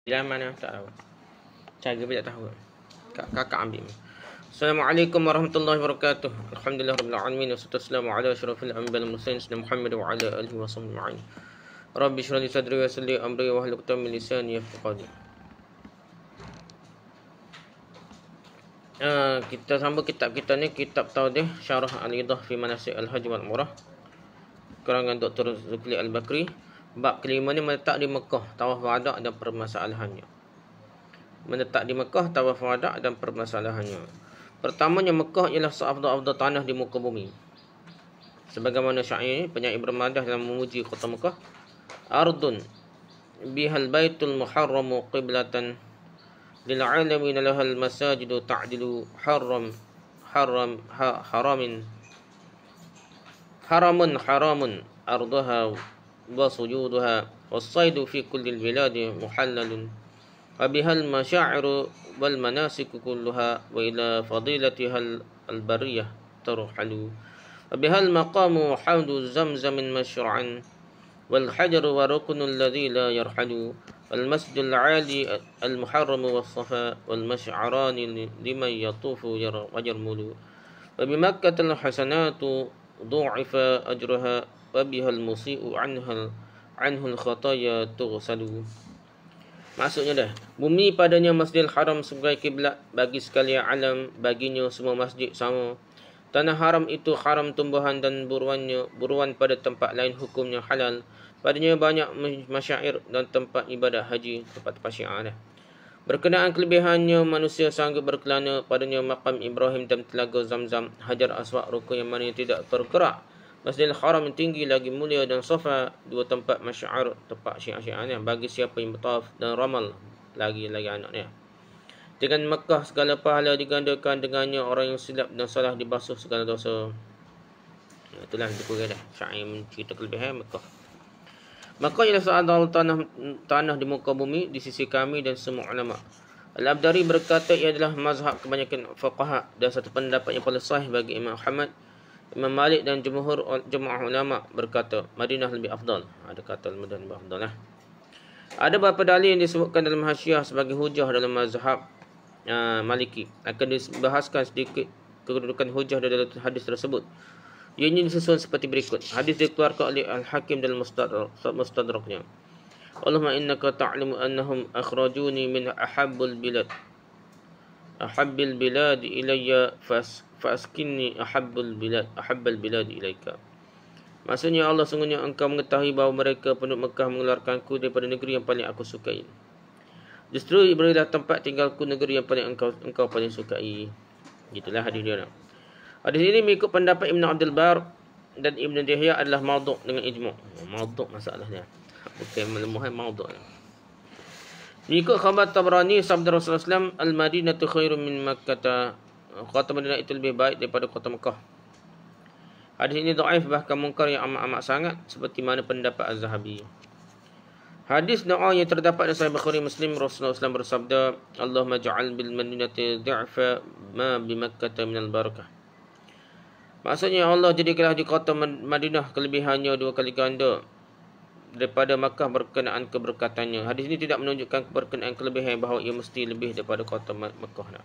Dalam mana tak tahu. Cara pun tak tahu. Kakak ambil. Assalamualaikum warahmatullahi wabarakatuh. Alhamdulillahirabbil alamin wassalatu wassalamu ala asyrafil anbiya'i wal mursalin sayyidina Muhammad wa ala alihi wasahbihi. Rabbi shrah li sadri wa yassir li amri wa hlul 'uqdatam min lisani yafqahu qawli. Kita sambung kitab kita ni, kitab Tawdih Syarah Al-Idah fi Manasik Al-Hajj wal Umrah karangan Dr. Zulkifli Al-Bakri. Bab kelima ni menetap di Mekah, tawaf wada' dan permasalahannya. Menetap di Mekah, tawaf wada' dan permasalahannya. Pertamanya, Mekah ialah seafdal-afdal tanah di muka bumi. Sebagaimana syair penyair bermadah dalam memuji kota Mekah. Ardun bihal baitul muharramu qiblatan lil alamin lahal masajidu ta'dilu haramun ardaha wa sujuduha was-saydu fi kulli al-biladi muhallalun wa bihal masya'iru wal manasik kulluha wa ila fadilatiha al-bariyah tarhalu wa bihal maqamu hawdu zamzamin mashru'an wal hajaru wa ruknul ladzi la yarhalu wal masjidul 'ali al-muharram was-safa wal mash'arani liman yatufu wa yarmulu wa bi makkah al-hasanatu du'ifa ajruha wa bihal musii'u anhu al-khataya tughsalu. Maksudnya dah, bumi padanya Masjidil Haram sebagai kiblat bagi sekalian alam, baginya semua masjid sama. Tanah haram itu haram tumbuhan dan buruan pada tempat lain hukumnya halal. Padanya banyak masyair dan tempat ibadah haji, tempat-tempat syiar dah. Berkenaan kelebihannya, manusia sanggup berkelana padanya maqam Ibrahim dan telaga Zamzam, Hajar Aswad, rukun yang mana tidak tergerak. Masjidil Haram yang tinggi lagi mulia dan Safa, dua tempat masyair, tempat syiar-syiarnya bagi siapa yang bertawaf dan ramal lagi anaknya. Dengan Mekah segala pahala digandakan, dengannya orang yang silap dan salah dibasuh segala dosa. Itulah dikurang dah syair mencerita kelebihan Mekah. Mekah ialah seadal tanah di muka bumi di sisi kami dan semua ulama. Al-Abdari berkata ia adalah mazhab kebanyakan fuqaha dan satu pendapat yang paling sahih bagi Imam Ahmad. Imam Malik dan jemaah ulama berkata Madinah lebih afdal. Ada kata Madinah lebih afdal lah. Ada beberapa dalil yang disebutkan dalam Hasyiah sebagai hujah dalam mazhab Maliki. Akan dibahaskan sedikit kedudukan hujah dalam hadis tersebut. Ianya disusun seperti berikut. Hadis dikeluarkan oleh Al-Hakim dalam Mustadraknya. Allahumma innaka ta'lamu annahum akhrajuni min ahabbil bilad ilayya faskinni ahabbal bilad ilaika. Maksudnya Allah, sungguhnya engkau mengetahui bahawa mereka penduduk Mekah mengeluarkanku daripada negeri yang paling aku sukai. Justru berilah tempat tinggalku negeri yang paling engkau paling sukai. Gitulah hadis dia. Hadis ini mengikut pendapat Ibn Abdul Bar dan Ibn Dihya adalah maudhu' dengan ijma'. Maudhu' masalahnya. Bukan melemuhan, maudhu'. Mengikut khabar Tabrani, sabda Rasulullah SAW, Al-Madinatu khairun min Makkah. Kota Madinah itu lebih baik daripada kota Mekah. Hadis ini dhaif, bahkan munkar yang amat-amat sangat, seperti mana pendapat Az-Zahabi. Hadis doa yang terdapat dalam Sahih Bukhari Muslim, Rasulullah SAW bersabda, Allahumma ja'al bil Madinati dhi'fa ma bi Makkah minal barakah. Maksudnya, Allah jadikanlah di kota Madinah kelebihannya dua kali ganda daripada Makkah berkenaan keberkatannya. Hadis ini tidak menunjukkan berkenaan kelebihan bahawa ia mesti lebih daripada kota Makkah.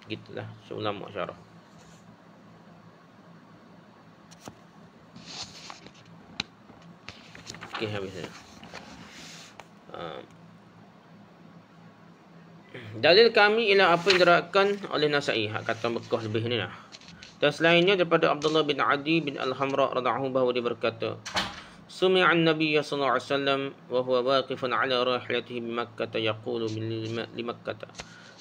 Gitulah ulama syarah. Okey, habisnya. Dalil kami ialah apa yang diterangkan oleh Nasa'i, kata Mekah lebih ni lah. Dan selainnya daripada Abdullah bin Adi bin Al-Hamra radhiyallahu bahawa dia berkata, Sumi'an Nabiy sallallahu alaihi wasallam wa huwa waqifun ala rahilatihi bi Makkah yaqulu li Makkah,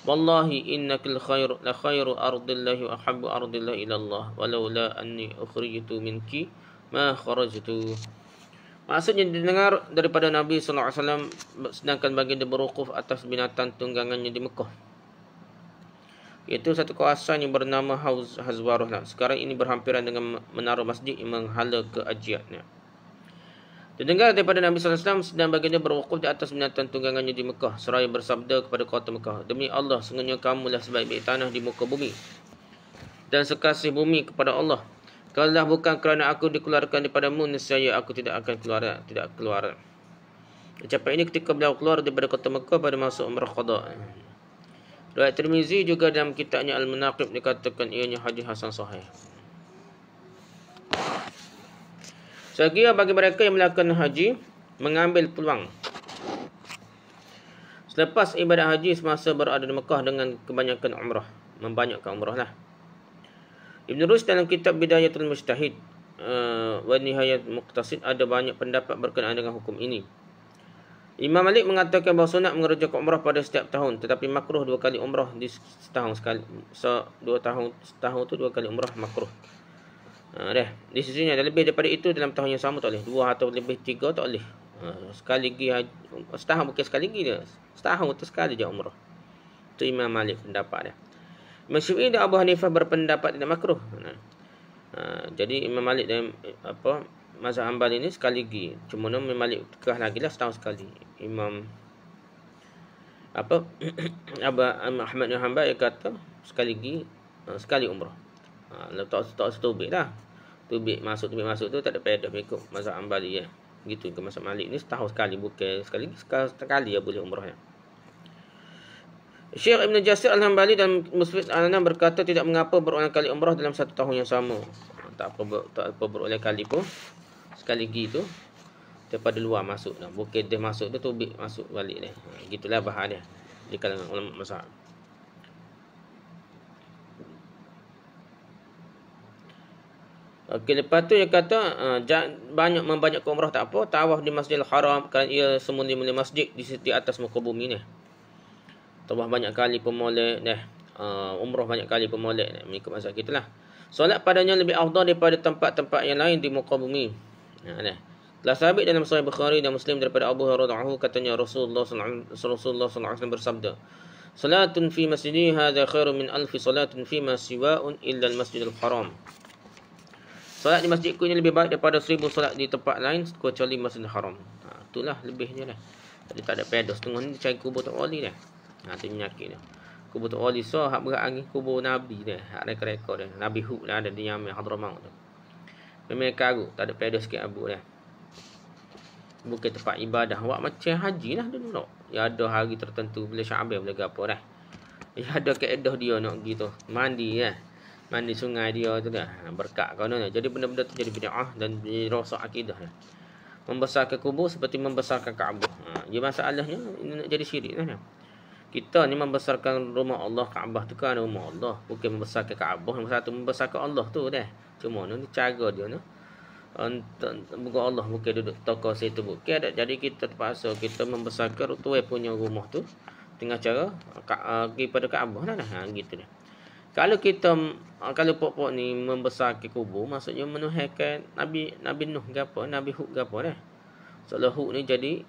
wallahi innakal khair la khairu ardillahi wa ahabbu ardillahi ila Allah walaula anni ukhrijtu minki ma kharajtu. Maksudnya didengar daripada Nabi sallallahu alaihi wasallam sedangkan baginda berwukuf atas binatang tunggangannya di Mekah. Iaitu satu kawasan yang bernama Hazwarah. Sekarang ini berhampiran dengan menara masjid yang menghala keajiatnya. Didengar daripada Nabi SAW sedang baginda berwukuf di atas binatang tunggangannya di Mekah, seraya bersabda kepada kota Mekah, demi Allah, sungguhnya kamulah sebaik-baik tanah di muka bumi dan sekasih bumi kepada Allah. Kalaulah bukan kerana aku dikeluarkan daripadamu, nescaya aku tidak akan keluar. Ucapan ini ketika beliau keluar daripada kota Mekah pada masa umrah qada. Riwayat Tirmizi juga dalam kitabnya Al-Manaqib dikatakan ianya hadis hasan sahih. Saya kira bagi mereka yang melakukan haji, mengambil peluang selepas ibadat haji semasa berada di Mekah dengan kebanyakan umrah, membanyakkan umrah lah. Ibn Rushd dalam kitab Bidayatul Mujtahid wa Nihayat Muqtasid ada banyak pendapat berkenaan dengan hukum ini. Imam Malik mengatakan bahawa sunat mengerjakan umrah pada setiap tahun, tetapi makruh 2 kali umrah di setahun sekali. Setahun tu 2 kali umrah makruh. Di sisinya ada lebih daripada itu dalam tahun yang sama tak boleh. 2 atau lebih 3 tak boleh. Sekali lagi setahun bukan sekali lagi dia. Setahun tu sekali je umrah. Itu Imam Malik pendapat dia. Imam Syafi'i dan Abu Hanifah berpendapat tidak makruh. Jadi Imam Malik dan mazhab Hanbali ini sekali lagi. Cuma Imam Malik tekah lagi lah setahun sekali. Imam Ahmad bin Hanbal kata sekali lagi sekali umrah. Tak setubik dah. Tubik masuk tu tak ada faedah mengikut mazhab Hanbali ya. Gitu ke mazhab Malik ni setahun sekali bukan sekali ya boleh umrah ya. Syekh Ibn Jasir Al-Hambali dan Muslim Al-Anam berkata tidak mengapa berulang kali umrah dalam satu tahun yang sama. Tak apa berulang kali pun. Sekali lagi tu daripada luar masuk dah. Bukan dia masuk tu tubik masuk balik dia. Gitulah bahar dia di kalangan ulama mazhab. Okey, lepas tu dia kata membanyakkan umrah tak apa, tawaf di Masjidil Haram kerana ia semula-mula masjid di atas muka bumi ni. Tawaf banyak kali pun molek dah. Umrah banyak kali pun molek mengikut mazhab kita lah. Solat padanya lebih afdal daripada tempat-tempat yang lain di muka bumi. Telah sabit dalam Sahih Bukhari dan Muslim daripada Abu Hurairah katanya Rasulullah sallallahu alaihi wasallam bersabda, "Salatun fi masjidi hadza khairun min alfi salatin fi ma siwa'un illa al-Masjidil Haram." Solat di masjidku ini lebih baik daripada 1000 solat di tempat lain kecuali Masjidil Haram. Itulah lebihnya dah. Jadi tak ada pedas. Tengok ni cari kubur Tok Wali dah. Itu penyakit dia. Kubur Tok Wali hak berat angin kubur Nabi dia. Hak rekod dia. Nabi Hud dah ada di Yaman Hadramaut tu. Memang karut, tak ada pedas sikit abu dah. Bukan tempat ibadah. Awak macam haji lah dulu. Ya ada hari tertentu bila Syaban bila gapo dah. Ya ada kaedah dia nak pergi tu. Mandi lah. Mandi sungai dia tu dah. Berkat kau ni. Jadi benda-benda tu jadi bid'ah dan rosak akidah dah. Membesarkan kubur seperti membesarkan Kaabah. Jadi masalahnya ini nak jadi syirik dah. Kita ni membesarkan rumah Allah, Kaabah tu kan rumah Allah. Bukan membesarkan Kaabah. Yang satu membesarkan Allah tu dah. Cuma ni cara dia ni. Bukan Allah bukan duduk toko situ bukan. Jadi kita terpaksa kita membesarkan tuai punya rumah tu dengan cara pergi pada Kaabah dah. Gitu dah. Kalau pokok ni membesarkan kubur, maksudnya menuhankan Nabi Nuh ke apa, Nabi Hud ke apa dah. Soalnya Hud ni jadi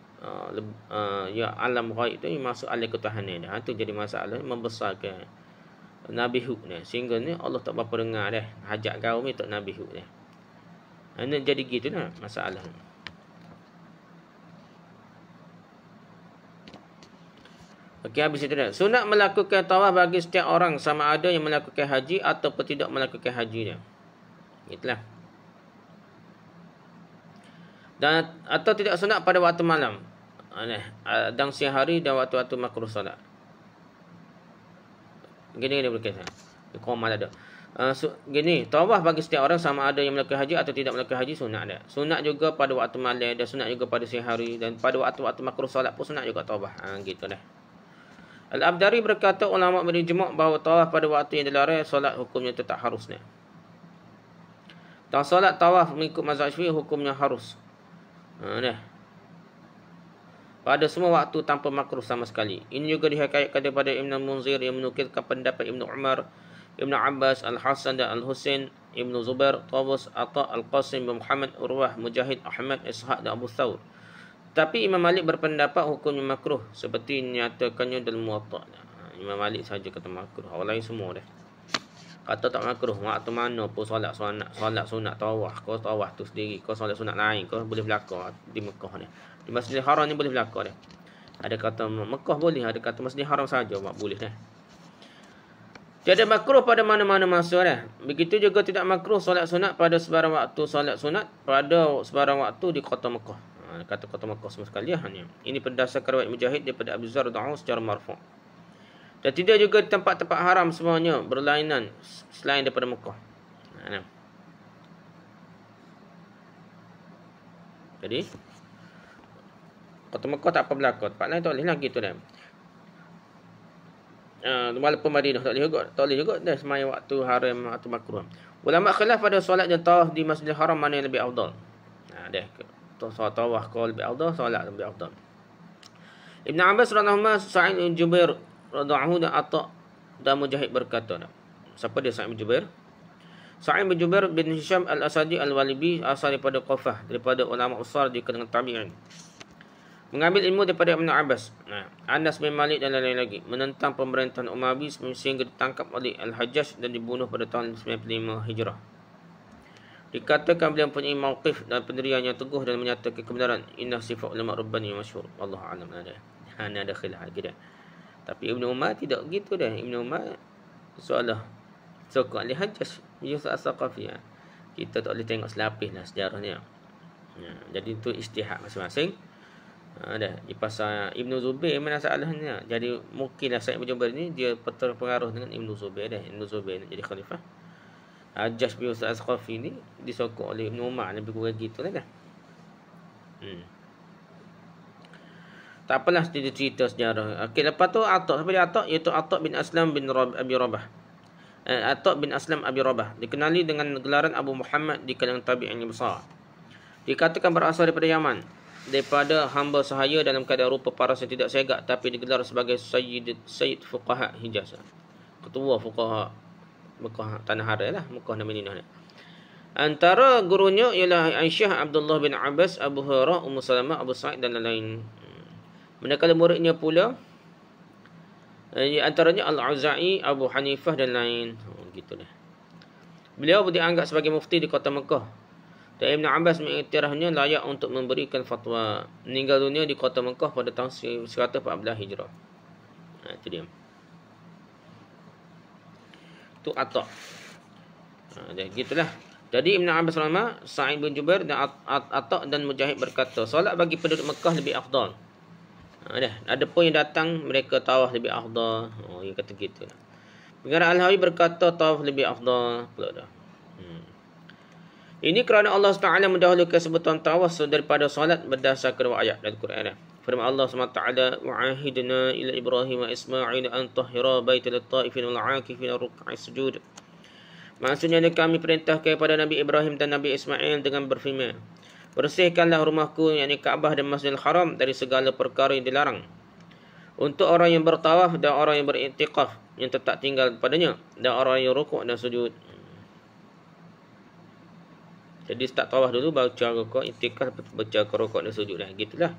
ya alam ghaib tu masuk alam ketuhanan dah. Itu jadi masalah membesarkan Nabi Hud dah. Sehingga ni Allah tak berapa dengar dah. Hajat kaum ni tak Nabi Hud dah. Ini jadi gitu dah masalah. Okey, habis itu dah. Sunat melakukan tawaf bagi setiap orang sama ada yang melakukan haji ataupun tidak melakukan haji dia. Itulah. Dan atau tidak sunat pada waktu malam. Dan siang hari dan waktu-waktu makruh solat. Gini berkaitan. Qomal ada. Gini, tawaf bagi setiap orang sama ada yang melakukan haji atau tidak melakukan haji sunat dia. Sunat juga pada waktu malam dan sunat juga pada siang hari dan pada waktu-waktu makruh solat pun sunat juga tawaf. Gitu dah. Al-Abdari berkata ulama berijma' bahawa tawaf pada waktu yang dilarang solat hukumnya tetap harus ni. Dan solat tawaf mengikut mazhab Syafi'i hukumnya harus. Pada semua waktu tanpa makruh sama sekali. Ini juga dihikayatkan daripada Ibn Munzir yang menukilkan pendapat Ibn Umar, Ibn Abbas, Al-Hasan dan Al-Husain, Ibn Zubair, Tawus, Atta, Al-Qasim, Muhammad, Urwah, Mujahid, Ahmad, Ishaq dan Abu Thawr. Tapi Imam Malik berpendapat hukumnya makruh seperti nyatakannya dalam Muwatta. Imam Malik saja kata makruh. Orang lain semua dah kata tak makruh. Waktu mana pun solat sunat tawaf. Kau tawaf tu sendiri. Kau solat sunat lain. Kau boleh berlaku di Mekah ni. Di Masjidil Haram ni boleh berlaku dah. Ada kata Mekah boleh. Ada kata Masjidil Haram saja boleh dah. Tiada makruh pada mana-mana masa dah. Begitu juga tidak makruh solat sunat pada sebarang waktu solat sunat pada sebarang waktu di kota Mekah. Kata kota Makkah semua sekali. Ini berdasarkan riwayat Mujahid daripada Abu Zar Da'u secara marfu'. Dan tidak juga di tempat-tempat haram semuanya berlainan selain daripada Makkah. Jadi kota Makkah tak apa berlaku. Tempat lain tak boleh lah gitu dah. Walaupun Madinah tak boleh juga dah semaya waktu haram atau makruh. Ulama khilaf pada solat dan tawaf di Masjidil Haram mana yang lebih afdal. Solat tawaf kau lebih afdal, solat lebih afdal. Ibn Abbas radhiyallahu anhu, Sa'id bin Jubair radhiyallahu dan Atha dan Mujahid berkata. Siapa dia Sa'id bin Jubair? Sa'id bin Jubair bin Hisham al-Asadi al-Walibi asal daripada Qafah, daripada ulama usar di kalangan tabi'in. Mengambil ilmu daripada Ibn Abbas. Anas bin Malik dan lain-lain lagi menentang pemerintahan Umayyah sehingga ditangkap oleh Al-Hajjaj dan dibunuh pada tahun 95 Hijrah. Dikatakan beliau mempunyai mauqif dan pendirian yang teguh dan menyatakan kebenaran. Inna sifat ulama Rabbani masyhur. Wallahu a'lam. Ada khilaf lagi dah. Tapi Ibn Umar tidak gitu dah. Ibn Umar seolah sokong Al-Hajjaj Yusuf As-Saqafi. Kita tak boleh tengok selapis lah sejarahnya. Jadi itu ijtihad masing-masing. Di pasal Ibn Zubair mana masalahnya. Jadi mungkinlah Sa'id bin Jubair ni dia terpengaruh dengan Ibn Zubair dah. Ibn Zubair nak jadi khalifah. Hajjaj bin Yusuf As-Saqafi ni disokong oleh Ibn Umar, lebih kurang gitu lah dah. Tak apalah cerita sejarah. Okey, lepas tu Atha. Siapa dia Atha? Iaitu Atha bin Aslam bin Abi Rabah. Atha bin Aslam Abi Rabah dikenali dengan gelaran Abu Muhammad di kalangan tabi'in yang besar. Dikatakan berasal daripada Yaman, daripada hamba sahaya dalam keadaan rupa paras yang tidak segak, tapi digelar sebagai Sayyid Fuqaha Hijaz, ketua Fuqaha Mekah, tanah haram lah, Mekah dan Madinah. Antara gurunya ialah Aisyah, Abdullah bin Abbas, Abu Hurairah, Ummu Salamah, Abu Sa'id dan lain-lain. Manakala muridnya pula antaranya Al-Auza'i, Abu Hanifah dan lain. Gitulah. Beliau dianggap sebagai mufti di kota Mekah. Dan Ibn Abbas mengiktirafnya layak untuk memberikan fatwa. Meninggal dunia di kota Mekah pada tahun 114 Hijrah. Itu dia. Itu Atha. Gitulah. Jadi Ibn Abbas ulama, Sa'id bin Jubair dan Atha dan Mujahid berkata, solat bagi penduduk Mekah lebih afdal. Ada pun yang datang mereka tawaf lebih afdal. Dia kata gitu. Pengarang Al-Hawi berkata tawaf lebih afdal. Ini kerana Allah SWT mendahulukan sebutan tawaf daripada solat berdasarkan ayat dari Quran. Firman Allah SWT, wa'ahidna ila Ibrahim wa Ismail an tahhira baita lit-ta'ifin wal-'akifin ruk'i sujud. Maksudnya kami perintahkan kepada Nabi Ibrahim dan Nabi Ismail dengan berfirman, bersihkanlah rumahku, yakni Kaabah dan Masjidil Haram, dari segala perkara yang dilarang. Untuk orang yang bertawaf dan orang yang beriktikaf, yang tetap tinggal padanya, dan orang yang rukuk dan sujud. Jadi start tawaf dulu, baru cara rukuk, iktikaf, baca rukuk dan sujud. Gitulah.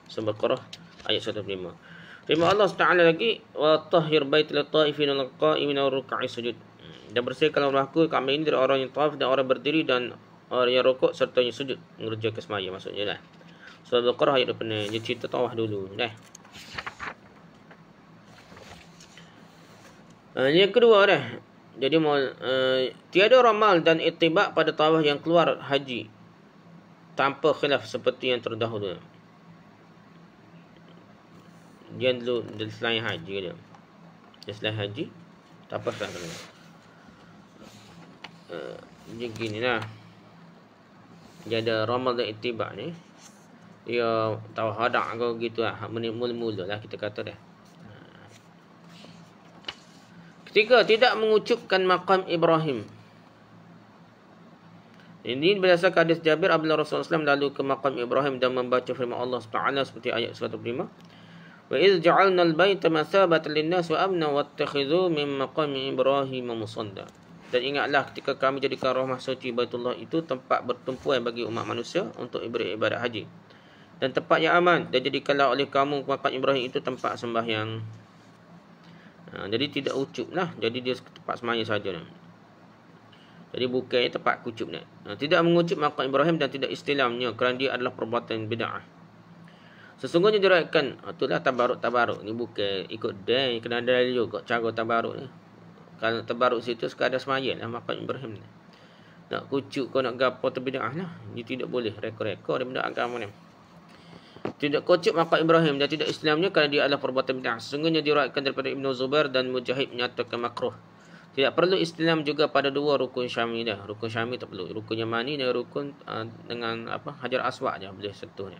Surah Baqarah ayat 105. Firman Allah Taala lagi, wa tahhir baital ta'ifin wal qa'imin wa ruk'i sujud. Dan bersihkan rumahku kami ini dari orang yang tawaf dan orang berdiri dan orang yang rukuk serta yang sujud, mengerjakan semaya maksudnya lah. Surah Al-Baqarah ayat 26. Dia cerita tawaf dulu dah. Yang kedua dah. Jadi tiada ramal dan itibak pada tawaf yang keluar haji tanpa khilaf seperti yang terdahulu. Dia dulu selain haji dia. Dia selain haji tak apa salah. Dia gini lah. Dia ada ramal dan itibak ni. Dia tahu hadak kau gitu lah. Mula-mula lah kita kata dah. Ketiga, tidak mengucapkan maqam Ibrahim. Ini berdasarkan hadis Jabir, apabila Rasulullah SAW lalu ke maqam Ibrahim dan membaca firman Allah SWT seperti ayat 105. Wa iz ja'alna al-baita mathabatan lin-nas wa amna wattakhidhu min maqami Ibrahim musalla. Dan ingatlah ketika kami jadikan rumah suci Baitullah itu tempat bertumpuan bagi umat manusia untuk beribadat haji. Dan tempat yang aman, dan jadikanlah oleh kamu maqam Ibrahim itu tempat sembahyang. Jadi tidak ucup lah. Jadi dia tempat semaya saja. Jadi bukan tempat kucup ni. Tidak mengucup maqam Ibrahim dan tidak istilamnya kerana dia adalah perbuatan bid'ah. Sesungguhnya diriwayatkan, itulah tabaruk. Ni bukan ikut dan kena ada juga cara tabaruk ni. Kalau tabaruk situ sekadar semaya lah maqam Ibrahim ni. Nak kucup kau nak gapo tu bid'ah lah. Dia tidak boleh rekor-rekor dia benda agama ni. Tidak kocok maqam Ibrahim dan tidak Islamnya kerana dia adalah perbuatan bid'ah. Sesungguhnya diriwayatkan daripada Ibnu Zubair dan Mujahid menyatakan makruh. Tidak perlu Islam juga pada dua rukun Syami dah. Rukun Syami tak perlu. Rukun Yamani dan rukun dengan Hajar Aswad je boleh sentuh dia.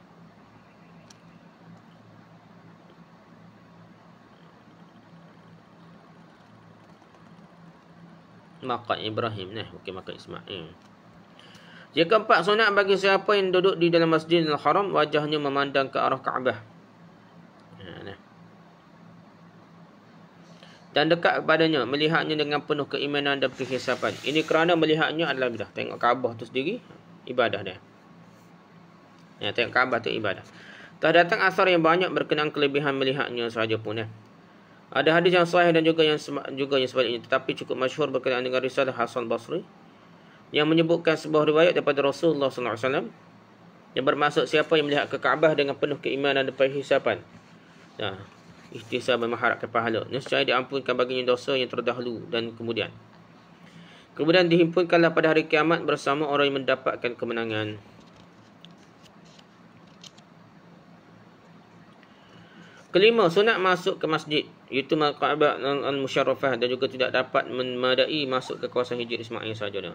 Maqam Ibrahim nah, bukan maqam Ismail. Yang keempat, sunat bagi siapa yang duduk di dalam Masjidil Haram wajahnya memandang ke arah Kaabah. Dan dekat kepadanya, melihatnya dengan penuh keimanan dan kehisapan. Ini kerana melihatnya adalah ibadah. Tengok Kaabah tu sendiri ibadah dia. Ya, tengok Kaabah tu ibadah. Tak datang asar yang banyak berkenaan kelebihan melihatnya sahaja pun. Ada hadis yang sahih dan juga yang sebaliknya, tetapi cukup masyhur berkenaan dengan risalah Hasan Basri yang menyebutkan sebuah riwayat daripada Rasulullah SAW yang bermaksud siapa yang melihat ke Kaabah dengan penuh keimanan dan perhisapan, ihtisab mengharapkan pahala, nescaya diampunkan baginya dosa yang terdahulu dan kemudian dihimpunkanlah pada hari kiamat bersama orang yang mendapatkan kemenangan. Kelima, sunat masuk ke masjid, iaitu Kaabah al-Musyarrafah, dan juga tidak dapat memadai masuk ke kawasan Hijr Ismail sahaja.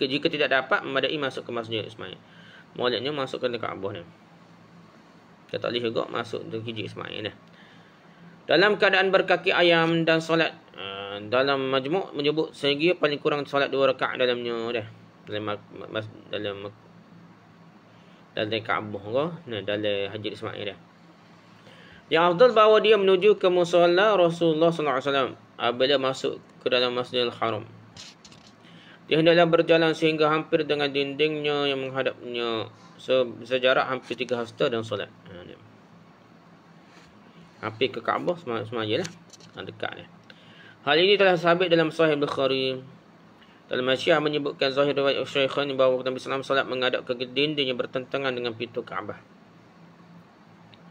Jika tidak dapat memadai masuk ke Masjid Ismail, maksudnya masuk ke Kaabah ni. Kita tak boleh juga masuk ke Hijr Ismail ni. Dalam keadaan berkaki ayam dan solat, dalam majmuk menyebut sehingga paling kurang solat 2 rakaat dalamnya dah. Dalam Kaabah ke, dalam Hijr Ismail dah. Yang afdal bahawa dia menuju ke musalla Rasulullah SAW apabila masuk ke dalam Masjidil Haram. Dia hendaklah berjalan sehingga hampir dengan dindingnya yang menghadapnya sejarak hampir 3 hasta dan solat. Hampir ke Kaabah semajalah, dekat dia. Hal ini telah sabit dalam Sahih Bukhari. Dalam Syiah menyebutkan zahir riwayat Syaikhan bahawa Nabi SAW salat menghadap ke dinding yang bertentangan dengan pintu Kaabah.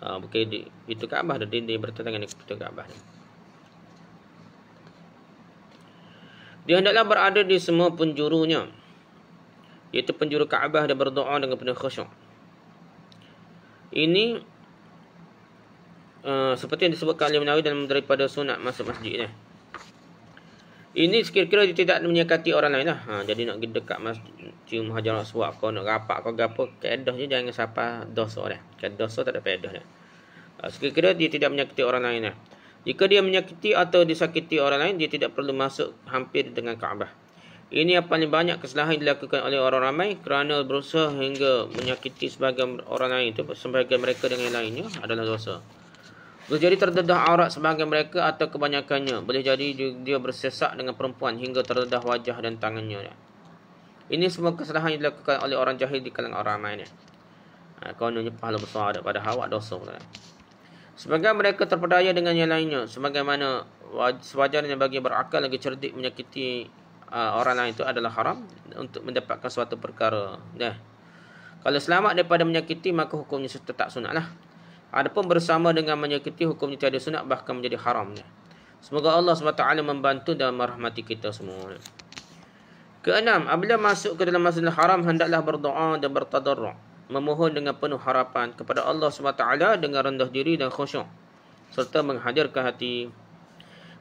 Bukan di pintu Kaabah, ada dinding yang bertentangan dengan pintu Kaabah. Dia hendaklah berada di semua penjurunya, iaitu penjuru Kaabah, dan berdoa dengan penuh khusyuk. Ini seperti yang disebutkan oleh Nawawi dalam daripada sunat masuk masjid ni. Ini sekira-kira dia tidak menyekati orang lain lah. Jadi nak pergi dekat masjid, cium Hajar Aswad kau nak rapat kau gapo, kaedah je jangan siapa dosa dah. Kan dosa tak ada faedah dah. Sekira-kira dia tidak menyakiti orang lain lah. Jika dia menyakiti atau disakiti orang lain, dia tidak perlu masuk hampir dengan Kaabah. Ini yang paling banyak kesalahan dilakukan oleh orang ramai kerana berusaha hingga menyakiti sebahagian orang lain itu, sebahagian mereka dengan yang lainnya adalah dosa. Boleh jadi terdedah aurat sebahagian mereka atau kebanyakannya. Boleh jadi dia bersesak dengan perempuan hingga terdedah wajah dan tangannya. Ini semua kesalahan yang dilakukan oleh orang jahil di kalangan orang ramai ni. Kononnya pahala besar daripada awak dosa pula. Sebagian mereka terpedaya dengan yang lainnya, sebagaimana sewajarnya bagi berakal lagi cerdik menyakiti orang lain itu adalah haram untuk mendapatkan suatu perkara. Kalau selamat daripada menyakiti, maka hukumnya tetap sunat lah. Adapun bersama dengan menyakiti, hukumnya tiada sunat, bahkan menjadi haram. Semoga Allah SWT membantu dan merahmati kita semua. Keenam, apabila masuk ke dalam Masjidil Haram, hendaklah berdoa dan bertadarru', memohon dengan penuh harapan kepada Allah SWT dengan rendah diri dan khusyuk, serta menghadirkan hati.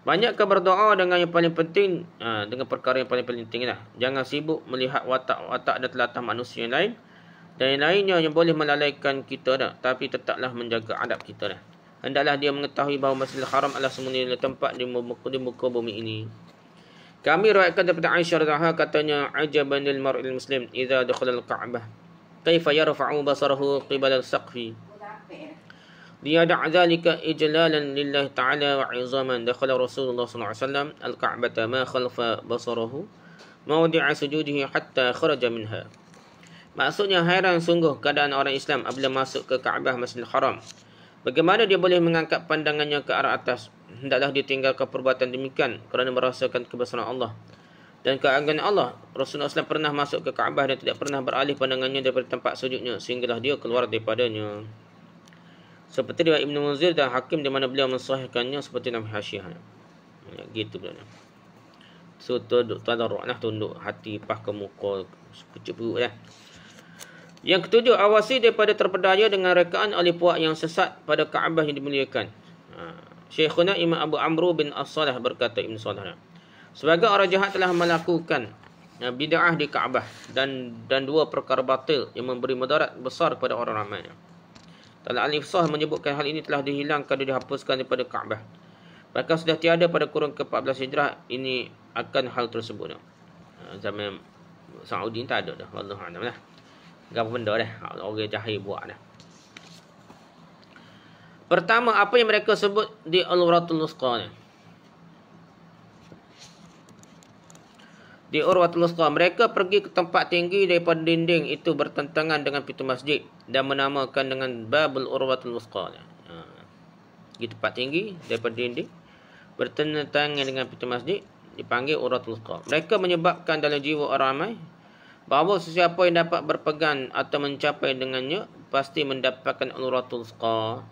Banyakkan berdoa dengan yang paling penting, dengan perkara yang paling penting lah. Jangan sibuk melihat watak-watak dan telatah manusia yang lain dan yang lainnya yang boleh melalaikan kita dah, tapi tetaplah menjaga adab kita dah. Hendaklah dia mengetahui bahawa Masjidil Haram adalah semula tempat di muka bumi ini. Kami riwayatkan daripada Aisyah radhiyallahu anha, katanya, ajaban lil mar'il muslim idza dakhala al-Ka'bah kaifa yarfa'u basarahu qibala al-saqfi liyada' dhalika ijlalan lillahi ta'ala wa 'izaman. Dakhala Rasulullah sallallahu alaihi wasallam al-Ka'bata ma khalfa basarahu mawdi'a sujudihi hatta kharaja minha. Maksudnya, hairan sungguh keadaan orang Islam apabila masuk ke Kaabah Masjidil Haram. Bagaimana dia boleh mengangkat pandangannya ke arah atas? Hendaklah dia tinggalkan perbuatan demikian kerana merasakan kebesaran Allah dan keagungan Allah. Rasulullah SAW pernah masuk ke Kaabah dan tidak pernah beralih pandangannya daripada tempat sujudnya sehinggalah dia keluar daripadanya. Seperti riwayat Ibn Munzir dan Hakim di mana beliau mensahihkannya seperti dalam Hasyiah. Gitu beliau. So tadarruk lah, tunduk hati, pah ke muka, kecil perut lah. Yang ketujuh, awasi daripada terpedaya dengan rekaan oleh puak yang sesat pada Kaabah yang dimuliakan. Syekhuna Imam Abu Amru bin As-Salah berkata, Ibn Salah, sebagai orang jahat telah melakukan bid'ah di Kaabah dan dua perkara batil yang memberi mudarat besar kepada orang ramai. Dalam Al-Ifsah menyebutkan hal ini telah dihilangkan dan dihapuskan daripada Kaabah. Bahkan sudah tiada pada kurun ke-14 Hijrah ini akan hal tersebut. Zaman Saudi tak ada dah. Wallahualam lah. Apa benda dah. Orang jahil buat dah. Pertama, apa yang mereka sebut di Al-Urwatul Wusqa ni. Di Urwatul Wusqa, mereka pergi ke tempat tinggi daripada dinding itu bertentangan dengan pintu masjid dan menamakan dengan Babul Urwatul Wusqa. Di tempat tinggi daripada dinding bertentangan dengan pintu masjid dipanggil Urwatul Wusqa. Mereka menyebabkan dalam jiwa orang ramai bahawa sesiapa yang dapat berpegang atau mencapai dengannya pasti mendapatkan Urwatul Wusqa.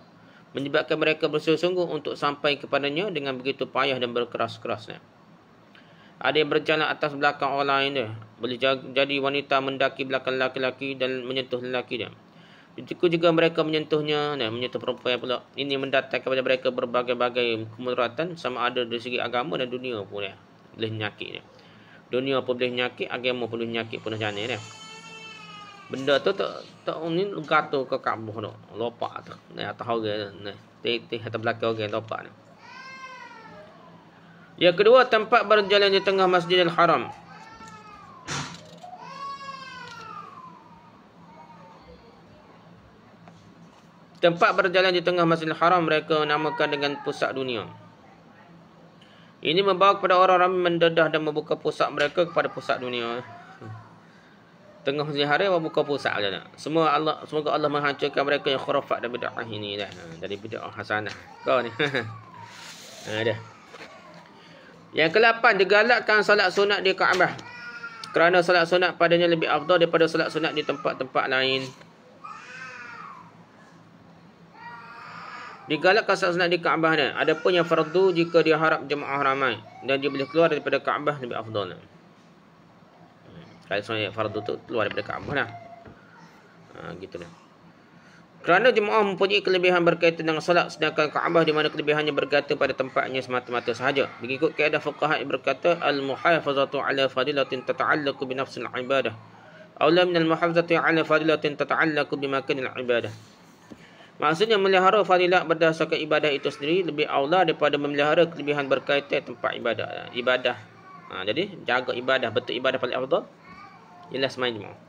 Menyebabkan mereka bersungguh-sungguh untuk sampai kepadanya dengan begitu payah dan berkeras-kerasnya. Ada yang berjalan atas belakang orang lain dia. Boleh jadi wanita mendaki belakang lelaki-lelaki dan menyentuh lelaki dia. Begitu juga mereka menyentuhnya, menyentuh perempuan pula. Ini mendatangkan kepada mereka berbagai-bagai kemudaratan sama ada dari segi agama dan dunia pun dia. Boleh nyakit dia. Dunia pun boleh nyakit, agama pun boleh nyakit pun macam ni dia. Benda tu tak ni gatal ke Kaabah tu. Lopak tu. Ni atas orang ni. Teh atas belakang orang lopak ni. Yang kedua, tempat berjalan di tengah Masjidil Haram. Tempat berjalan di tengah Masjidil Haram mereka namakan dengan pusat dunia. Ini membawa kepada orang ramai mendedah dan membuka pusat mereka kepada pusat dunia. Tengah Masjidil Haram membuka pusat saja. Semoga Allah menghancurkan mereka yang khurafat dan bid'ah ini dah. Dari bid'ah hasanah. Kau ni. Dah. Yang ke-8, digalakkan salat sunat di Kaabah. Kerana salat sunat padanya lebih afdal daripada salat sunat di tempat-tempat lain. Digalakkan salat sunat di Kaabah ni. Adapun yang fardu jika dia harap jemaah ramai dan dia boleh keluar daripada Kaabah lebih afdal. Kalau solat fardu tu keluar daripada Kaabah lah. Gitu lah. Kerana jemaah mempunyai kelebihan berkaitan dengan solat, sedangkan Kaabah di mana kelebihannya bergantung pada tempatnya semata-mata sahaja. Mengikut kaedah fuqaha yang berkata al-muhafazatu ala fadilatin tata'allaqu bi nafsil ibadah. Aula min al-muhafazati ala fadilatin tata'allaqu bi makanil ibadah. Maksudnya melihara fadilat berdasarkan ibadah itu sendiri lebih aula daripada memelihara kelebihan berkaitan tempat ibadah. Jadi jaga ibadah, betul ibadah paling afdal ialah sembahyang jemaah.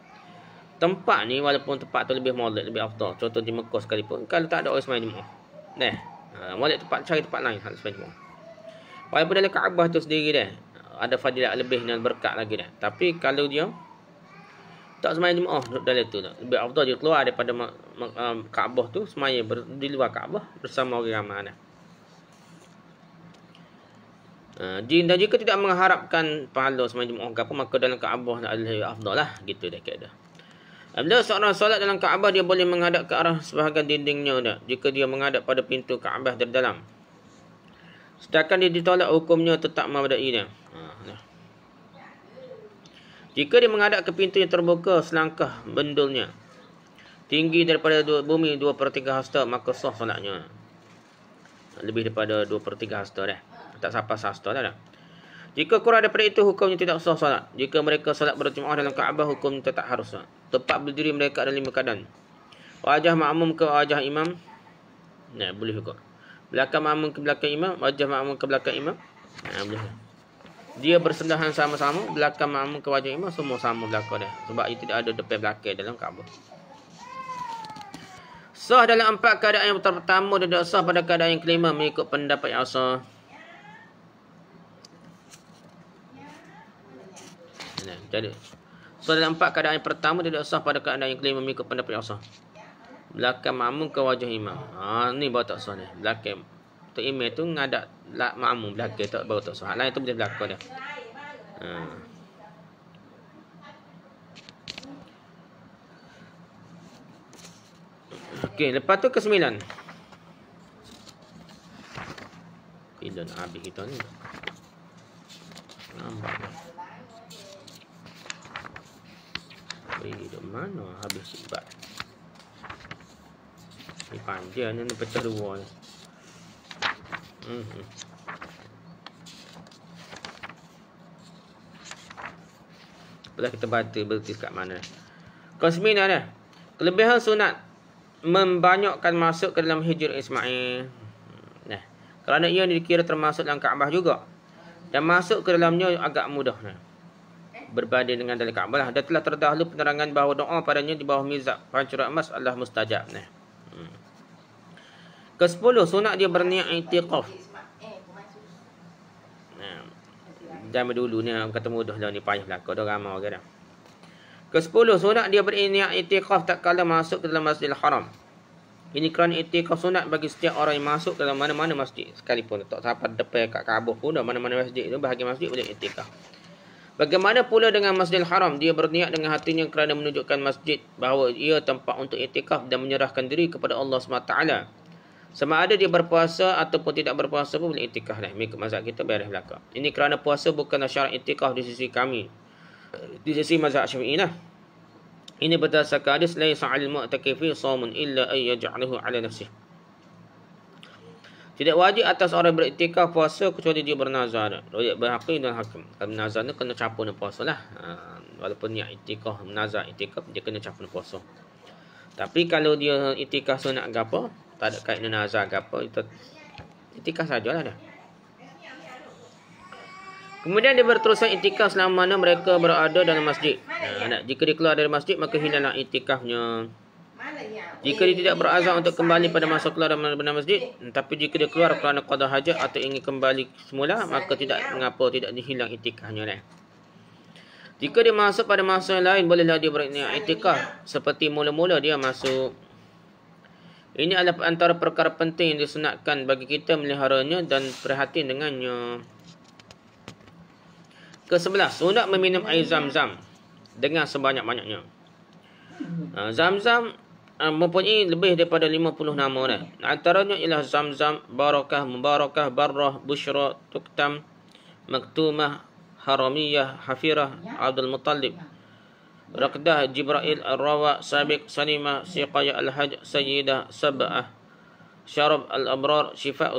Tempat ni walaupun tempat tu lebih molek, lebih afdal. Contoh di Mekah sekalipun, kalau tak ada orang sembahyang jemaah. Molek tempat, cari tempat lain hal sembahyang jemaah. Walaupun dalam Kaabah tu sendiri dah ada fadilat lebih dan berkat lagi dah. Tapi kalau dia tak sembahyang jemaah dalam tu dah, lebih afdal dia keluar daripada Kaabah tu sembahyang di luar Kaabah bersama orang ramai dah. Dan jika tidak mengharapkan pahala sembahyang jemaah ke apa, maka dalam Kaabah adalah afdal lah, gitu dah keadaan. Bila seorang solat dalam Kaabah, dia boleh menghadap ke arah sebahagian dindingnya dah, jika dia menghadap pada pintu Kaabah dari dalam. Sedangkan dia ditolak, hukumnya tetap memadai dah. Jika dia menghadap ke pintu yang terbuka selangkah bendulnya tinggi daripada bumi 2/3 hasta, maka sah solatnya. Lebih daripada 2/3 hasta dah, tak sampai hasta dah. Jika kurang daripada itu, hukumnya tidak sah solat. Jika mereka solat berjemaah dalam Kaabah, hukumnya tetap harus solat. Tempat berdiri mereka ada 5 keadaan. Wajah makmum ke wajah imam. Boleh juga. Belakang makmum ke belakang imam. Wajah makmum ke belakang imam. Boleh. Dia bersebelahan sama-sama. Belakang makmum ke wajah imam. Semua sama belakang dia. Sebab ia tidak ada depan belakang dalam Kaabah. Sah dalam 4 keadaan yang pertama dan tidak sah pada keadaan yang kelima mengikut pendapat yang sah. Jadi so dalam 4 keadaan yang pertama tidak sah pada keadaan yang kelima mengikut pendapat yang sah. Belakang makmum ke wajah imam. Ni baru tak sah ni. Belakang tu imam tu ngadap makmum belakang tak, baru tak sah. Lain tu boleh belakang dia. Okey, lepas tu ke-9. Bila nak habis kita ni. Nampak tak? Pergi ke mana habis sebab. Ni panjang ni pecah dua ni. Bila kita baca berarti kat mana. Kosmina dah. Kelebihan sunat membanyakkan masuk ke dalam hijr Ismail. Nah, kerana ia dikira termasuk dalam Kaabah juga. Dan masuk ke dalamnya agak mudah. Nah, berbanding dengan dalam Kaabah. Dan telah terdahulu penerangan bahawa doa padanya di bawah mizab pancuran emas adalah mustajab. Nah. Ke-10 sunat dia berniat i'tikaf. Nah, zaman dulu ni orang kata mudah lah ni, payah belaka dah ramai orang dah. Ke-10 sunat dia berniat i'tikaf tak kala masuk ke dalam Masjidil Haram. Ini kerana i'tikaf sunat bagi setiap orang yang masuk dalam mana-mana masjid sekalipun. Tak sampai depan kat Kaabah pun dah, mana-mana masjid tu, bahagian masjid boleh i'tikaf. Bagaimana pula dengan Masjidil Haram? Dia berniat dengan hatinya kerana menunjukkan masjid bahawa ia tempat untuk i'tikaf dan menyerahkan diri kepada Allah SWT. Sama ada dia berpuasa ataupun tidak berpuasa pun boleh i'tikaf lah. Mengikut mazhab kita beres belaka. Ini kerana puasa bukanlah syarat i'tikaf di sisi kami. Di sisi mazhab Syafi'i lah. Ini berdasarkan hadis laisa 'alal mu'takifi shaumun illa ay yaj'aluhu 'ala nafsihi. Tidak wajib atas orang beriktikaf puasa kecuali dia bernazar. Riwayat Baihaqi dan Hakim. Kalau nazar ni kena capur dan puasa lah. Walaupun niat iktikaf, nazar iktikaf, dia kena capur dan puasa. Tapi kalau dia iktikaf sunat ke apa, tak ada kait dengan nazar ke apa, itu iktikaf sajalah dah. Kemudian dia berterusan iktikaf selama mana mereka berada dalam masjid. Jika dia keluar dari masjid, maka hilanglah iktikafnya. Jika dia tidak berazam untuk kembali pada masa keluar dari masjid, tapi jika dia keluar kerana qada hajat atau ingin kembali semula, maka tidak mengapa tidak dihilang iktikafnya dah. Jika dia masuk pada masa lain, bolehlah dia berniat iktikaf seperti mula-mula dia masuk. Ini adalah antara perkara penting yang disunatkan bagi kita meliharanya dan prihatin dengannya. Ke-11, sunat meminum air zam-zam dengan sebanyak-banyaknya. Zam-zam mempunyai lebih daripada 50 nama dah. Antaranya ialah zam-zam, barakah, mubarakah, barrah, busyra, tuktam, maktumah, haramiyah, hafirah, Abdul Muttalib, Raqdah, Jibril, Ar-Rawa, Sabiq, Salimah, Siqaya, Al-Hajj, Sayyidah, Sab'ah, Syarab, Al-Abrar, Shifa'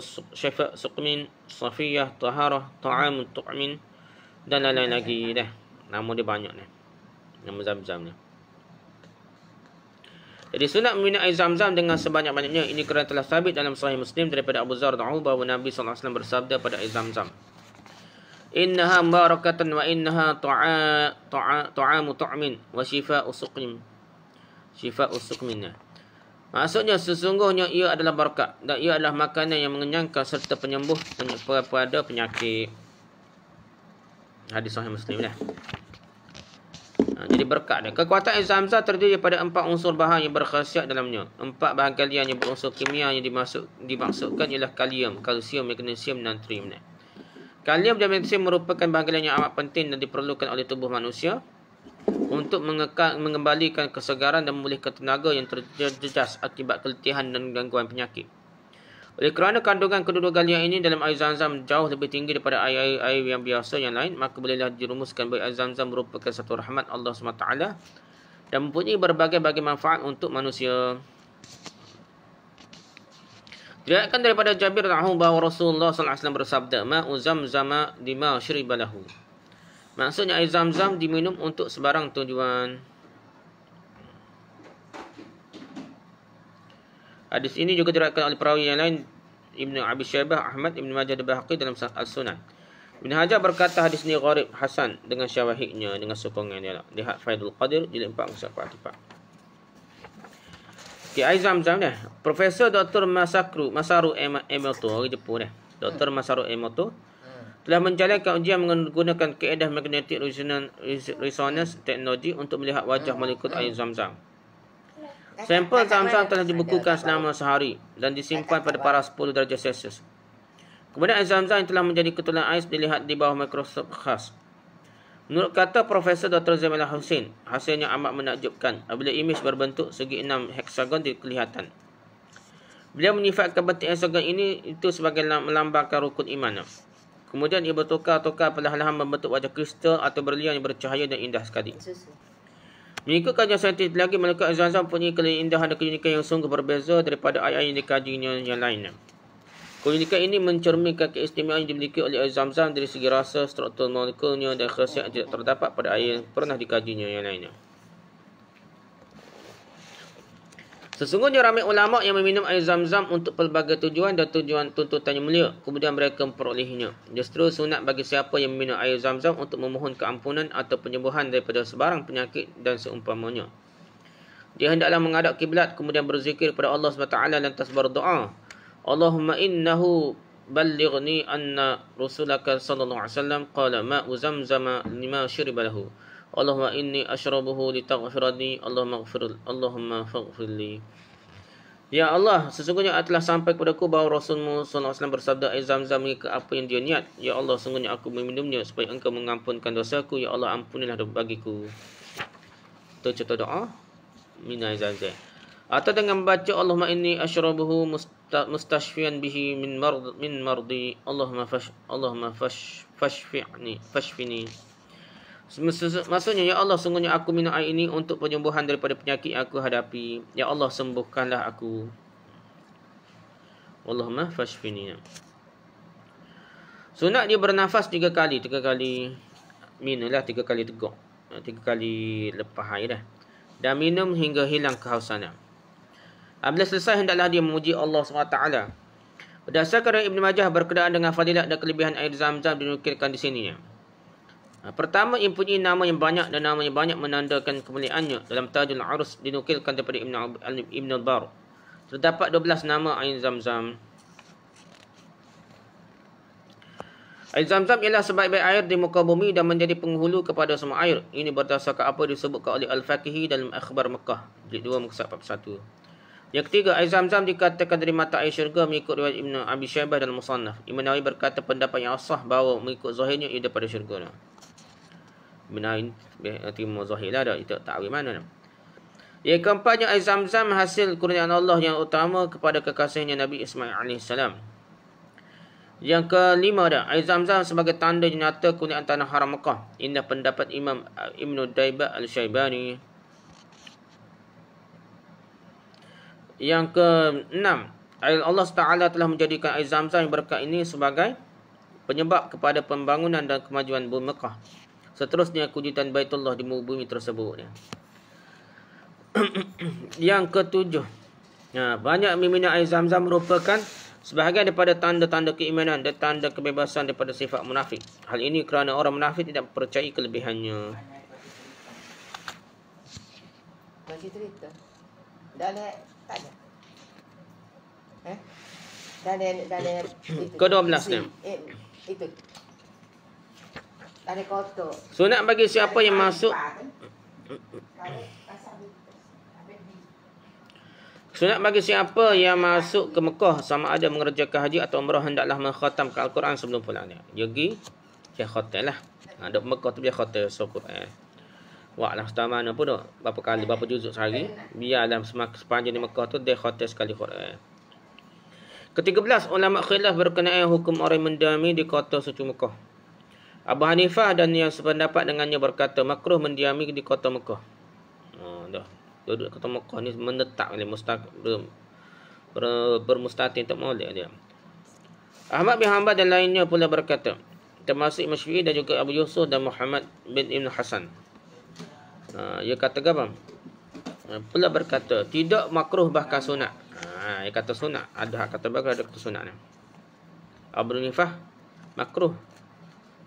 Suqmin, Safiyah, Taharah, Ta'am, Tu'min, dan lain-lain lagi dah. Nama dia banyak dah. Nama zam-zam ni. Jadi sunat meminum air zam-zam dengan sebanyak-banyaknya. Ini kerana telah sabit dalam Sahih Muslim daripada Abu Zar bahawa Nabi SAW bersabda pada air zam-zam, innaha mubarakatan wa innaha ta'amu tu'min wa shifa'u suqmin. Shifa'u suqmin. Maksudnya sesungguhnya ia adalah barakat dan ia adalah makanan yang mengenyangkan serta penyembuh pada penyakit. Hadis Sahih Muslim dah. Jadi berkat dia. Kekuatan air zam-zam terdiri daripada 4 unsur bahan yang berkhasiat dalamnya. 4 bahan kalian yang berunsur kimia yang dimaksudkan ialah kalium, kalsium, magnesium, natrium. Kalium dan magnesium merupakan bahan kalian yang amat penting dan diperlukan oleh tubuh manusia untuk mengembalikan kesegaran dan memulihkan tenaga yang terjejas akibat keletihan dan gangguan penyakit. Oleh kerana kandungan kedua-dua kalian ini dalam air zam-zam jauh lebih tinggi daripada air yang biasa yang lain, maka bolehlah dirumuskan bahawa air zam-zam merupakan satu rahmat Allah SWT dan mempunyai berbagai-bagai manfaat untuk manusia. Diriwayatkan daripada Jabir radhiyallahu bahawa Rasulullah SAW bersabda, ma'u zamzama lima syriba lahu. Maksudnya air zam-zam diminum untuk sebarang tujuan. Hadis ini juga diriwayatkan oleh perawi yang lain, Ibnu Abi Syaibah, Ahmad, Ibnu Majah dan Baihaqi dalam Al-Sunan. Ibn Hajar berkata hadis ini gharib hasan dengan syawahidnya, dengan sokongan dia. Lihat Faidul Qadir jilid 4 muka 44. Okey, air zam-zam dah. Profesor Dr. Masaru Emoto, orang Jepun dah. Dr. Masaru Emoto telah menjalankan ujian menggunakan kaedah magnetic resonance teknologi untuk melihat wajah molekul air zam-zam. Sampel zam-zam telah dibekukan selama sehari dan disimpan pada paras 10 darjah Celsius. Kemudian air zam-zam yang telah menjadi ketulan ais dilihat di bawah mikroskop khas. Menurut kata Profesor Dr. Zamil Hussein, hasilnya amat menakjubkan apabila imej berbentuk segi 6 heksagon kelihatan. Beliau menyifatkan bentuk heksagon ini itu sebagai melambangkan rukun iman. Kemudian ia bertukar-tukar perlahan-lahan membentuk wajah kristal atau berlian yang bercahaya dan indah sekali. Mengikut kajian saintis lagi, malaikat Zam-Zam mempunyai keindahan dan keunikan yang sungguh berbeza daripada air-air yang dikajinya yang lainnya. Keunikan ini mencerminkan keistimewaan yang dimiliki oleh air Zam-Zam dari segi rasa, struktur molekulnya dan khasiat yang tidak terdapat pada air yang pernah dikajinya yang lainnya. Sesungguhnya ramai ulama yang meminum air Zam-Zam untuk pelbagai tujuan dan tujuan tuntutan yang mulia, kemudian mereka memperolehinya. Justru sunat bagi siapa yang meminum air Zam-Zam untuk memohon keampunan atau penyembuhan daripada sebarang penyakit dan seumpamanya. Dia hendaklah menghadap kiblat kemudian berzikir kepada Allah SWT lantas berdoa, Allahumma innahu ballighni anna rasulaka sallallahu alaihi wasallam qala ma'u zamzama lima syuriba lahu. Allahumma inni ashrabuhu litaghfirani. Allahumma faghfirli. Ya Allah, sesungguhnya telah sampai kepadaku bahawa Rasulmu sallallahu alaihi wasallam bersabda, air Zam-Zam mengikut apa yang dia niat. Ya Allah, sesungguhnya aku meminumnya supaya Engkau mengampunkan dosaku. Ya Allah, ampunilah bagiku. Itu contoh doa minum air Zam-Zam. Atau dengan membaca Allahumma inni ashrabuhu mustashfiyan bihi min mardi. Allahumma fashfini. Maksudnya, ya Allah, sungguhnya aku minum air ini untuk penyembuhan daripada penyakit yang aku hadapi. Ya Allah, sembuhkanlah aku. Allahumma fashfini. Sunat dia bernafas 3 kali. 3 kali minumlah, 3 kali teguk. 3 kali lepas air dah. Dan minum hingga hilang kehausannya. Apabila selesai, hendaklah dia memuji Allah SWT. Berdasarkan Ibn Majah berkenaan dengan fadilat dan kelebihan air Zam-Zam dinukilkan di sini. Pertama, ia mempunyai nama yang banyak dan nama yang banyak menandakan kemuliaannya. Dalam Tajul Arus dinukilkan daripada Ibn al-Bar. Terdapat 12 nama air Zam-Zam. Air Zam-Zam ialah sebaik-baik air di muka bumi dan menjadi penghulu kepada semua air. Ini berdasarkan apa disebutkan oleh Al-Faqihi dalam Akhbar Mekah, jilid 2 muka 41. Yang ketiga, air Zam-Zam dikatakan dari mata air syurga mengikut riwayat Ibn Abi Syaibah dalam Musannaf. Imam Nawawi berkata pendapat yang sah bahawa mengikut zahirnya ia daripada syurga. Benar terima zahir lah dah, itu takwil mana dah. Yang keempatnya, air Zam-Zam hasil kurniaan Allah yang utama kepada kekasihnya Nabi Ismail AS. Yang kelima dah, air Zam-Zam sebagai tanda nyata kurniaan tanah haram Mekah. Inilah pendapat Imam Ibn Daibah Al-Syaibani. Yang keenam, Allah Ta'ala telah menjadikan air Zam-Zam yang berkat ini sebagai penyebab kepada pembangunan dan kemajuan bumi Mekah. Seterusnya, kewujudan Baitullah di bumi tersebut. Yang ketujuh, banyak meminum air Zam-Zam merupakan sebahagian daripada tanda-tanda keimanan dan tanda kebebasan daripada sifat munafik. Hal ini kerana orang munafik tidak percayai kelebihannya. Masih cerita? Dah ada? Tak ada? Dah ada itu? Ke-12 ni. Itu. Tak ada kotor. Sunat bagi siapa yang masuk Sunat bagi siapa yang masuk ke Mekah sama ada mengerjakan haji atau umrah hendaklah mengkhatamkan Al-Quran sebelum pulangnya. Jadi, dia khatam lah. Duk Mekah tu dia khatam Al-Quran. Wah lah setama mana pun dah. Berapa kali, berapa juzuk sehari. Biarlah sepanjang di Mekah tu dia khatam sekali Quran. Ke-13, ulama khilaf berkenaan hukum orang mendiami di kota suci Mekah. Abu Hanifah dan yang sependapat dengannya berkata makruh mendiami di kota Mekah. Dah. Duduk kota Mekah ni menetap oleh bermustatin tak molek dia. Ahmad bin Hanbal dan lainnya pula berkata, termasuk Imam Syafi'i dan juga Abu Yusuf dan Muhammad bin Ibn Hasan. Ia kata apa? Pula berkata tidak makruh bahkan sunat. Ia kata sunat. Ada kata bagus, ada kata sunat ni. Abu Hanifah makruh.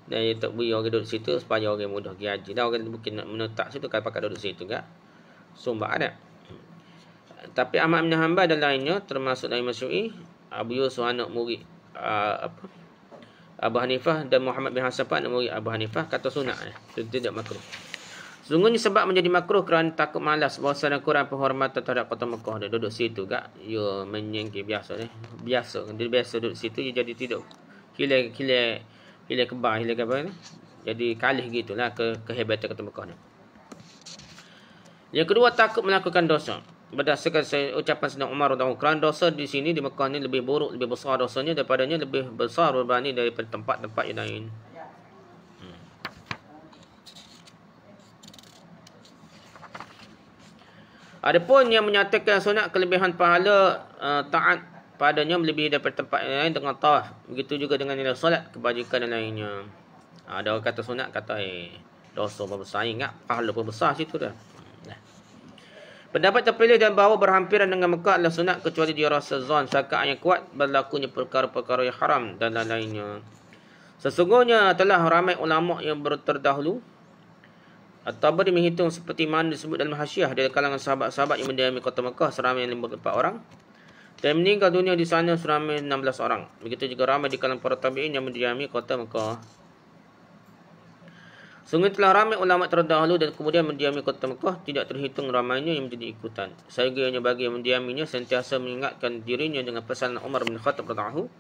Dan dia tak beri orang duduk situ supaya orang mudah pergi haji. Dan orang mungkin nak menetap situ kalau pakai duduk situ kan. Sumbak ada. Tapi Ahmad bin Hanbal dan lainnya termasuk dari Imam Syafi'i, Abu Yusuf anak murid Abu Hanifah dan Muhammad bin Hasan anak murid Abu Hanifah kata sunat itu tidak makruh. Sesungguhnya sebab menjadi makruh kerana takut malas bahawasanya kurang penghormatan terhadap kota Mekah. Dia duduk situ kan. Ya menyengkir biasa ni. Biasa. Dia biasa duduk situ dia jadi tidak hilang kebal, hilang apa ni. Jadi kalih gitulah kehebatan kota Mekah ni. Yang kedua, takut melakukan dosa. berdasarkan ucapan Sayyidina Umar radhiyallahu anhu, kerana dosa di sini di Mekah ni lebih buruk, lebih besar dosanya daripadanya, lebih besar berbanding daripada tempat-tempat yang lain. Adapun yang menyatakan sunat kelebihan pahala taat padanya melebihi daripada tempat yang lain dengan tawaf. Begitu juga dengan nilai solat, kebajikan dan lainnya. Ada orang kata sunat, kata dosa pun besar. Ingat pahala pun besar situ dah. Pendapat terpilih dan bahawa berhampiran dengan Mekah adalah sunat kecuali dia rasa zon sangkaan yang kuat berlakunya perkara-perkara yang haram dan lain-lainnya. Sesungguhnya telah ramai ulama yang berterdahulu At-Tabari menghitung seperti mana disebut dalam Hasyiah dari kalangan sahabat-sahabat yang mendiami kota Mekah seramai 54 orang dan meninggal dunia di sana seramai 16 orang. Begitu juga ramai di kalangan para tabi'in yang mendiami kota Mekah. Sungguh telah ramai ulama terdahulu dan kemudian mendiami kota Mekah, tidak terhitung ramainya yang menjadi ikutan. Sayangnya bagi yang mendiaminya sentiasa mengingatkan dirinya dengan pesanan Umar bin Khattab radhiyallahu anhu.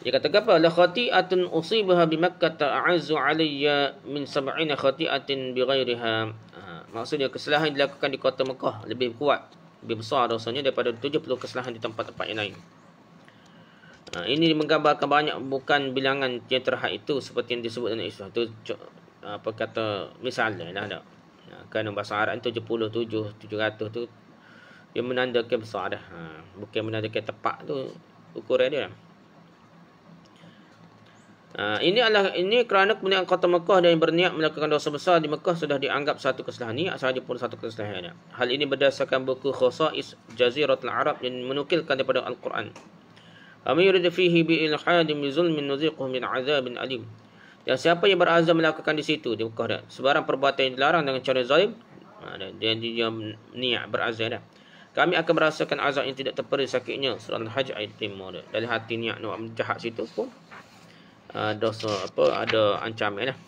Dia kata apa? La khati'atun usibaha bi Makkah a'azzu 'alayya min 70 khati'atin bi ghairiha. Maksudnya kesalahan yang dilakukan di kota Mekah lebih kuat, lebih besar dosanya daripada 70 kesalahan di tempat-tempat yang lain. Ini menggambarkan banyak bukan bilangan yang terhad itu seperti yang disebut dalam Islam. Itu apa kata misalnya lah. Kan bahasa Arab 77, 700 tu dia menandakan besar dah. Bukan menandakan tepat tu ukuran dia. Ini kerana kemudian kota Mekah dan yang berniat melakukan dosa besar di Mekah sudah dianggap satu kesalahan. Ini sahaja pun satu kesalahan. Hal ini berdasarkan buku Khosais Jaziratul Arab yang menukilkan daripada Al-Quran. Amin yurid fihi bi ilhadin bi zulmin nuziquhu min azabin alim. Dan siapa yang berazam melakukan di situ di Mekah dah sebarang perbuatan yang dilarang dengan cara zalim, dia niat berazam dah, kami akan merasakan azab yang tidak terperi sakitnya. Surah Al-Hajj ayat 5 dah. Dari hati niat nak jahat situ pun dosa ada ancaman lah.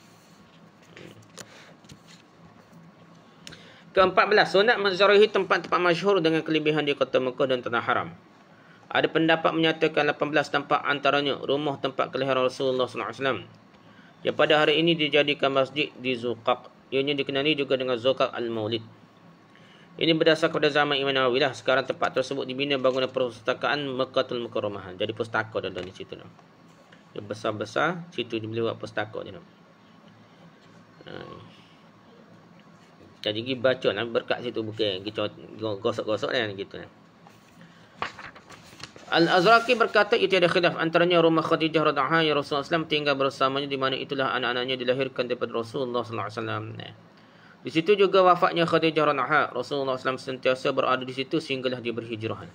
Ke-14, sunat menziarahi tempat-tempat masyhur dengan kelebihan di kota Mekah dan tanah haram. Ada pendapat menyatakan 18 tempat antaranya rumah tempat kelahiran Rasulullah SAW yang pada hari ini dijadikan masjid di Zuqaq. Ianya dikenali juga dengan Zuqaq Al-Maulid. Ini berdasar kepada zaman Imam Nawawi lah. Sekarang tempat tersebut dibina bangunan perpustakaan Mekkatul Mukarramah. Jadi pustaka dan di situ lah. Yang besar-besar situ dia boleh buat pustaka je. Jadi pergi baca lah berkat situ, bukan kita gosok-gosok kan gitu lah. Al-Azraqi berkata itu ada khilaf antaranya rumah Khadijah radhiyallahu anha yang Rasulullah SAW tinggal bersamanya, di mana itulah anak-anaknya dilahirkan daripada Rasulullah SAW. Di situ juga wafatnya Khadijah radhiyallahu anha. Rasulullah SAW sentiasa berada di situ sehinggalah dia berhijrah.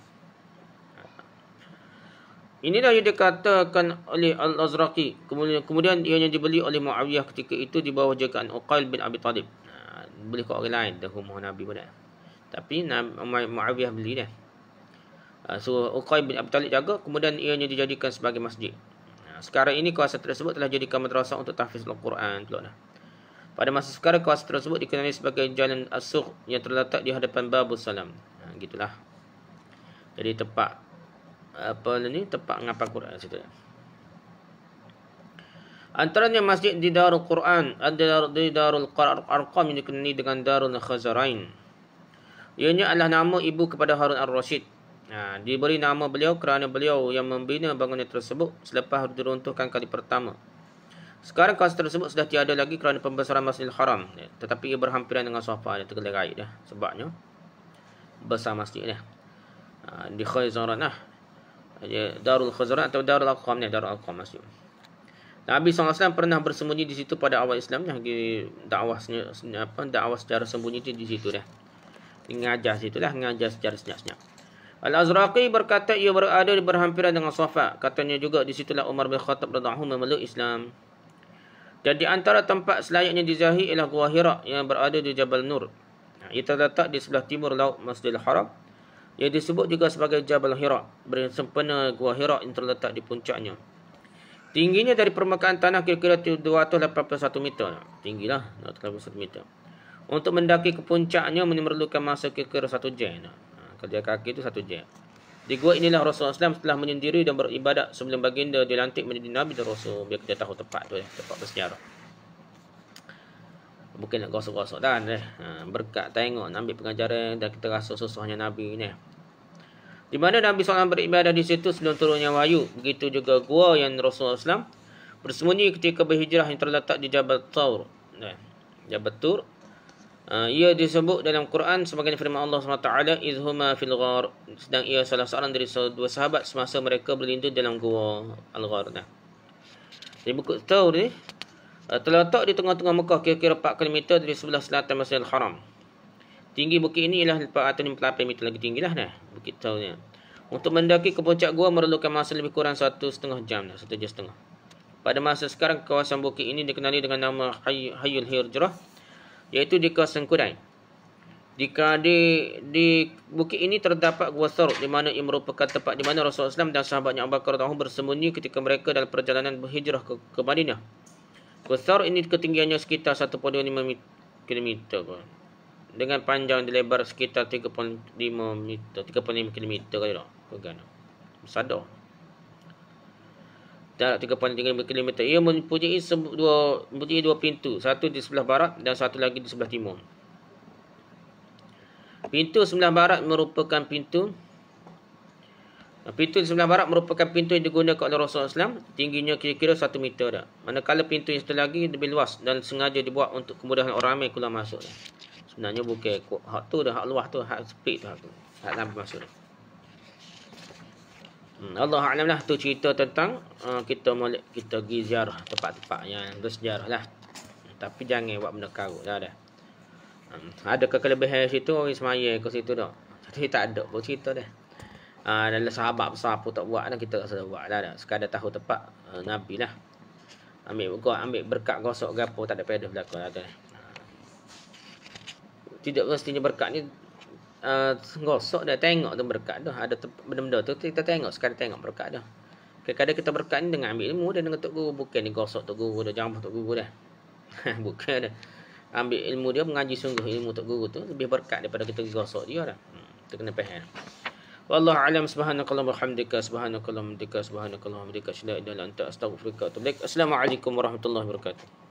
Inilah yang dikatakan oleh Al-Azraqi. Kemudian ianya dibeli oleh Muawiyah ketika itu di bawah jagaan Uqail bin Abi Talib. Beli ke orang lain dah rumah Nabi pun dah. Tapi Muawiyah beli dah. So Uqail bin Abi Talib jaga, kemudian ianya dijadikan sebagai masjid. Sekarang ini kawasan tersebut telah jadikan madrasah untuk tahfiz Al-Quran pula dah. Pada masa sekarang kawasan tersebut dikenali sebagai Jalan As-Suq yang terletak di hadapan Babus Salam. Gitulah. Jadi tempat tempat ngapal Quran situ. Antaranya masjid di Darul Quran, ada di Darul Arqam yang dikenali dengan Darul Khazarain. Ianya adalah nama ibu kepada Harun Ar-Rasyid. Diberi nama beliau kerana beliau yang membina bangunan tersebut selepas diruntuhkan kali pertama. Sekarang kawasan tersebut sudah tiada lagi kerana pembesaran Masjidil Haram, tetapi ia berhampiran dengan Safa dan tergelerai dah sebabnya besar masjid dah. Di Khazaran Darul Khazaran atau Darul Arqam ni, Darul Arqam masjid. Nabi SAW pernah bersembunyi di situ pada awal Islam dah. Dakwah secara sembunyi di situ dah. Mengajar situ lah, mengajar secara senyap-senyap. Al-Azraqi berkata ia berada di berhampiran dengan Safa. Katanya juga di situlah Umar bin Khattab radhiyallahu anhu memeluk Islam. Dan di antara tempat selayaknya diziarahi ialah Gua Hira yang berada di Jabal Nur. Ia terletak di sebelah timur laut Masjidil Haram, yang disebut juga sebagai Jabal Hira. Bersempena Gua Hira yang terletak di puncaknya. Tingginya dari permukaan tanah kira-kira 281 meter. Tinggilah 281 meter. Untuk mendaki ke puncaknya memerlukan masa kira-kira 1 jam. Kerja kaki itu 1 jam. Di gua inilah Rasulullah SAW telah menyendiri dan beribadat sebelum baginda dilantik menjadi Nabi dan Rasul. Biar kita tahu tempat tu, tempat bersejarah. Bukan nak gosok-gosok dah. Berkat tengok, ambil pengajaran dan kita rasa susahnya Nabi ni. Di mana Nabi SAW beribadah di situ sebelum turunnya wahyu. Begitu juga gua yang Rasulullah SAW bersembunyi ketika berhijrah yang terletak di Jabal Tur. Jabal Tur. Ia disebut dalam Quran sebagai firman Allah SWT, izhuma fil ghar, sedang ia salah seorang dari dua sahabat semasa mereka berlindung dalam gua Al-Ghar. Di Bukit Tur ni terletak di tengah-tengah Mekah, kira-kira 4 km dari sebelah selatan Masjidil Haram. Tinggi bukit ini ialah 458 meter, lagi tinggilah Bukit Tur ni. Untuk mendaki ke puncak gua memerlukan masa lebih kurang 1,5 jam, 1 jam setengah. Pada masa sekarang kawasan bukit ini dikenali dengan nama Hayul Hijrah, iaitu di kawasan Kudai. Di bukit ini terdapat Gua Thawr, di mana ia merupakan tempat di mana Rasulullah SAW dan sahabatnya Abu Bakar bersembunyi ketika mereka dalam perjalanan berhijrah ke Madinah. Gua Thawr ini ketinggiannya sekitar 1.5 km dengan panjang dan lebar sekitar 3.5 km kali dah. Besar dah. Dalam 3.3 km. Ia mempunyai dua pintu, satu di sebelah barat dan satu lagi di sebelah timur. Pintu sebelah barat merupakan pintu di sebelah barat merupakan pintu yang digunakan oleh Rasulullah SAW. Tingginya kira-kira 1 meter dah. Manakala pintu yang satu lagi lebih luas dan sengaja dibuat untuk kemudahan orang ramai keluar masuk dah. Sebenarnya bukan hak tu dah, hak luas tu, hak sempit tu, hak sampai masuk dah. Allah Alam lah, tu cerita tentang kita pergi ziarah tempat-tempat yang bersejarah lah. Tapi jangan buat benda karut dah. Ada kelebihan situ, orang semaya ke situ dah. Jadi tak ada pun cerita dah. Dalam sahabat besar pun tak buat dah, kita tak sedar buat dah. Sekadar tahu tempat Nabi lah. Ambil berkat gosok gapo, tak ada faedah belakang dah. Tidak mestinya berkat ni gosok dah, tengok tu berkat dah. Ada benda-benda tu kita tengok, sekadar tengok berkat dah. Kadang-kadang kita berkat ni dengan ambil ilmu dan dengan Tok Guru, bukan ni gosok Tok Guru dah, jangan Tok Guru dah. Bukan dah. Ambil ilmu dia, mengaji sungguh ilmu Tok Guru tu lebih berkat daripada kita gosok dia dah. Kita kena faham. Wallahu a'lam. Subhanakallahumma wa bihamdika, subhanakallahumma wa bihamdika, subhanakallahumma wa bihamdika, asyhadu an la ilaha illa anta, astaghfiruka wa atubu ilaik. Assalamualaikum warahmatullahi wabarakatuh.